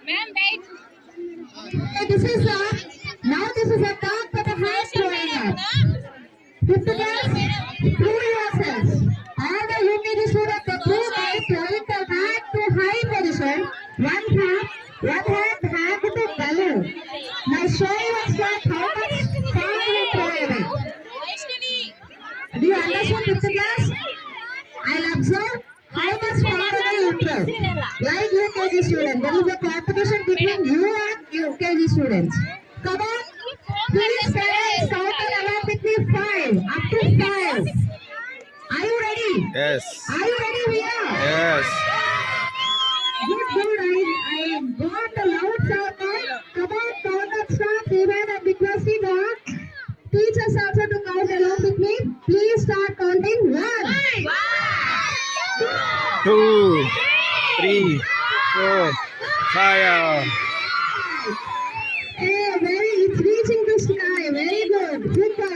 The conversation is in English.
Ma'am, wait. This is a talk for the hands going up. 5th class, prove yourselves. All the UPD students they prove by throwing the hand to high position. One hand to balloon. Now show your strength how much far you throw away. Do you understand 5th class? I'll observe how much far you throw. Like UKG students, there is a competition between you and UKG students. Come on, please parents count along with me 5, up to 5. Are you ready? Yes. Are you ready, Via? Yes. Good. I got the loud sound now. Come on, count and start. Even I'm requesting teachers also to count along with me. Please start counting. 1, 2, 3, 4, 5. Hey, it's reaching the sky. Very good. Super.